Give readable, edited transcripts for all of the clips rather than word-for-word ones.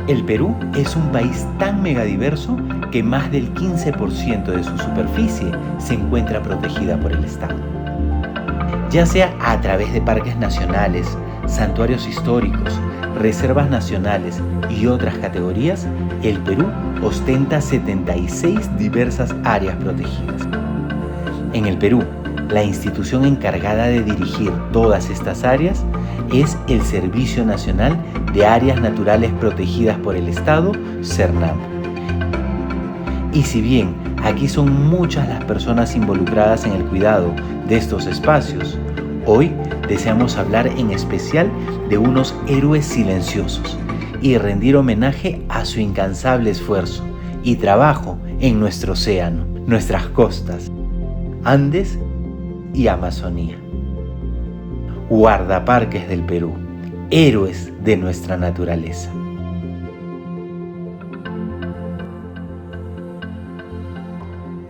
El Perú es un país tan megadiverso que más del 15% de su superficie se encuentra protegida por el Estado. Ya sea a través de parques nacionales, santuarios históricos, reservas nacionales y otras categorías, el Perú ostenta 76 diversas áreas protegidas. En el Perú, la institución encargada de dirigir todas estas áreas es el Servicio Nacional de Áreas Naturales Protegidas por el Estado, SERNAP. Y si bien aquí son muchas las personas involucradas en el cuidado de estos espacios, hoy deseamos hablar en especial de unos héroes silenciosos y rendir homenaje a su incansable esfuerzo y trabajo en nuestro océano, nuestras costas, Andes y Amazonía. Guardaparques del Perú, héroes de nuestra naturaleza.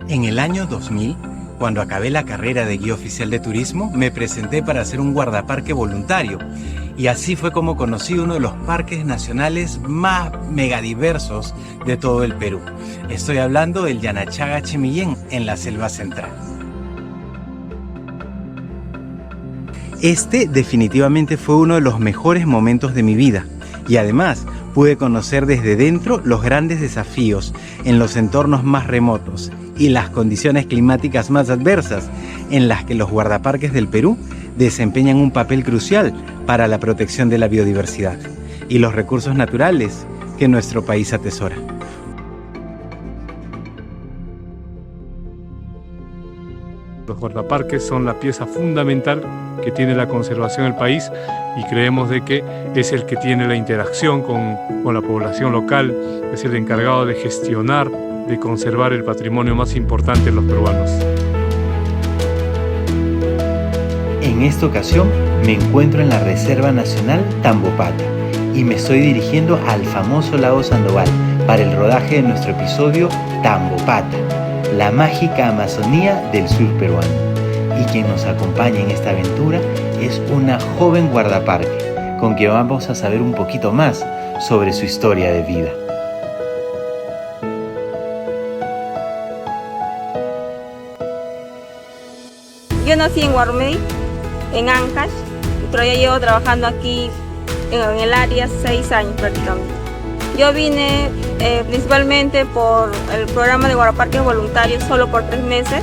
En el año 2000, cuando acabé la carrera de guía oficial de turismo, me presenté para hacer un guardaparque voluntario. Y así fue como conocí uno de los parques nacionales más megadiversos de todo el Perú. Estoy hablando del Yanachaga-Chimillén, en la selva central. Este definitivamente fue uno de los mejores momentos de mi vida. Y además pude conocer desde dentro los grandes desafíos en los entornos más remotos y las condiciones climáticas más adversas en las que los guardaparques del Perú desempeñan un papel crucial para la protección de la biodiversidad y los recursos naturales que nuestro país atesora. Los guardaparques son la pieza fundamental que tiene la conservación del país y creemos de que es el que tiene la interacción con la población local, es el encargado de gestionar, de conservar el patrimonio más importante de los peruanos. En esta ocasión me encuentro en la Reserva Nacional Tambopata y me estoy dirigiendo al famoso lago Sandoval para el rodaje de nuestro episodio Tambopata, la mágica Amazonía del sur peruano. Y quien nos acompaña en esta aventura es una joven guardaparque, con quien vamos a saber un poquito más sobre su historia de vida. Yo nací en Guarumey, en Ancash, pero ya llevo trabajando aquí en el área 6 años prácticamente. Yo vine principalmente por el programa de guardaparques voluntarios solo por 3 meses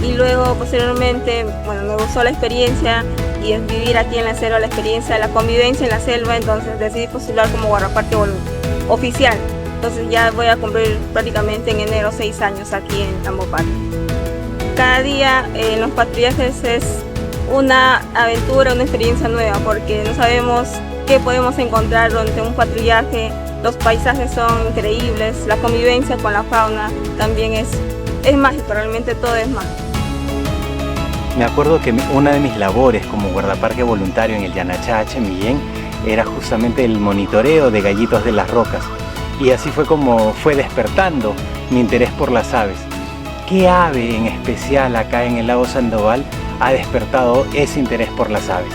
y luego posteriormente, me gustó la experiencia y es vivir aquí en la selva, la experiencia de la convivencia en la selva, entonces decidí postular como guardaparque oficial. Entonces ya voy a cumplir prácticamente en enero 6 años aquí en Tambopata. Cada día en los patrullajes es una aventura, una experiencia nueva, porque no sabemos qué podemos encontrar durante un patrullaje. Los paisajes son increíbles, la convivencia con la fauna también es mágico, realmente todo es mágico. Me acuerdo que una de mis labores como guardaparque voluntario en el Yanachaga-Chimillén era justamente el monitoreo de gallitos de las rocas. Y así fue como fue despertando mi interés por las aves. ¿Qué ave en especial acá en el lago Sandoval ha despertado ese interés por las aves?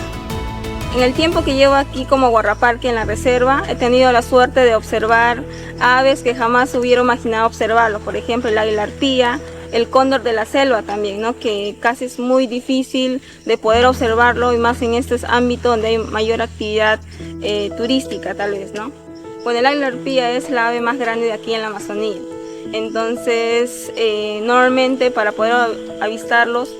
En el tiempo que llevo aquí como guardaparque en la reserva, he tenido la suerte de observar aves que jamás hubiera imaginado observarlo. Por ejemplo, el águila arpía, el cóndor de la selva también, ¿no? Que casi es muy difícil de poder observarlo, y más en estos ámbitos donde hay mayor actividad turística tal vez, ¿no? Bueno, el águila arpía es la ave más grande de aquí en la Amazonía. Entonces, normalmente para poder avistarlos,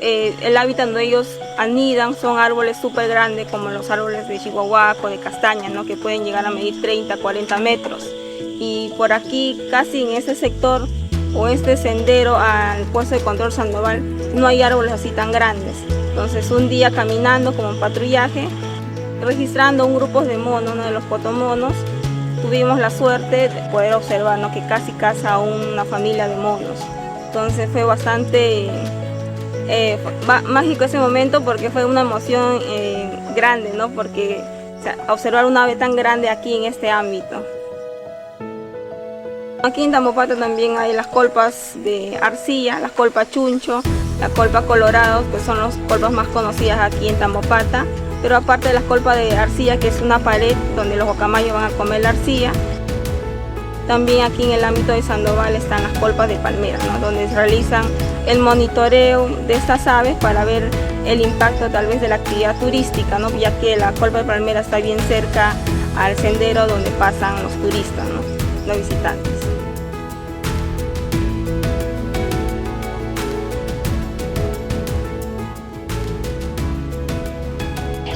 el hábitat donde ellos anidan son árboles súper grandes como los árboles de chihuahuaco, de castaña, ¿no? Que pueden llegar a medir 30, 40 metros. Y por aquí, casi en ese sector o este sendero al puesto de control Sandoval, no hay árboles así tan grandes. Entonces un día caminando como en patrullaje, registrando un grupo de monos, uno de los potomonos, tuvimos la suerte de poder observar, ¿no? Que casi caza una familia de monos. Entonces fue bastante mágico ese momento, porque fue una emoción grande, ¿no? Porque observar una ave tan grande aquí en este ámbito. Aquí en Tambopata también hay las colpas de arcilla, las colpas chuncho, las colpas colorados, que son las colpas más conocidas aquí en Tambopata. Pero aparte de las colpas de arcilla, que es una pared donde los guacamayos van a comer la arcilla, también aquí en el ámbito de Sandoval están las colpas de palmera, ¿no? Donde se realizan el monitoreo de estas aves para ver el impacto tal vez de la actividad turística, ¿no? Ya que la colpa de palmera está bien cerca al sendero donde pasan los turistas, ¿no? Los visitantes.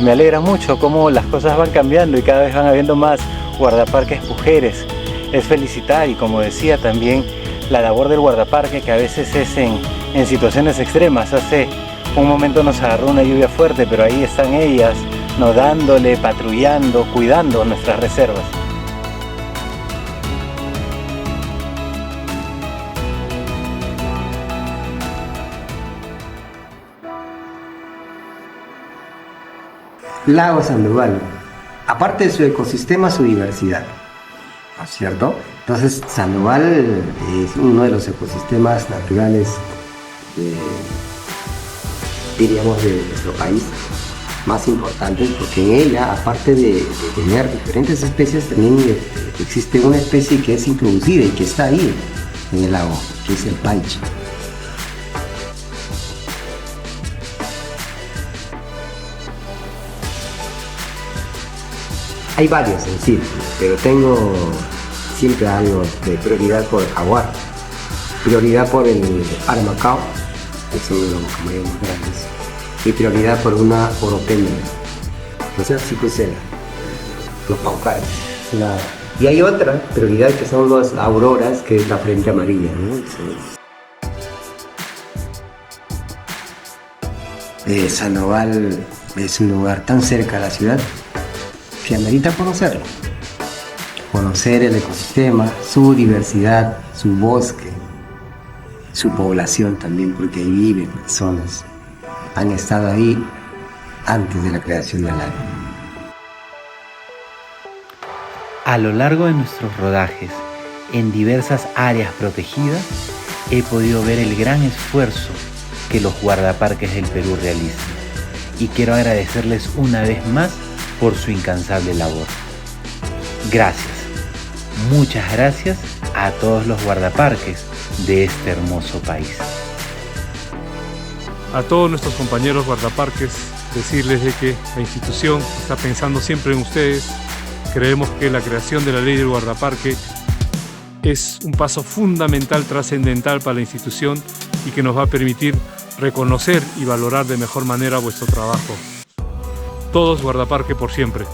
Me alegra mucho cómo las cosas van cambiando y cada vez van habiendo más guardaparques mujeres. Es felicitar y, como decía, también la labor del guardaparque, que a veces es en situaciones extremas. Hace un momento nos agarró una lluvia fuerte, pero ahí están ellas, dándole, patrullando, cuidando nuestras reservas. Lago Sandoval, aparte de su ecosistema, su diversidad, ¿no es cierto? Entonces, Sandoval es uno de los ecosistemas naturales, diríamos, de nuestro país más importantes, porque en ella, aparte de tener diferentes especies, también existe una especie que es introducida y que está ahí en el lago, que es el paiche. Hay varios en sí, pero tengo siempre algo de prioridad por el jaguar, prioridad por el aramacao, que es uno de los guacamayos más grandes, y prioridad por una oropémera, o sea, psicocera, los paucares. Y hay otra prioridad que son las auroras, que es la frente amarilla, ¿no? Sandoval es un lugar tan cerca a la ciudad que amerita conocerlo. Conocer el ecosistema, su diversidad, su bosque, su población también, porque ahí viven personas. Han estado ahí antes de la creación del lago. A lo largo de nuestros rodajes en diversas áreas protegidas, he podido ver el gran esfuerzo que los guardaparques del Perú realizan. Y quiero agradecerles una vez más por su incansable labor. Gracias, muchas gracias a todos los guardaparques de este hermoso país. A todos nuestros compañeros guardaparques, decirles de que la institución está pensando siempre en ustedes. Creemos que la creación de la ley del guardaparque es un paso fundamental, trascendental para la institución y que nos va a permitir reconocer y valorar de mejor manera vuestro trabajo. Todos guardaparque por siempre.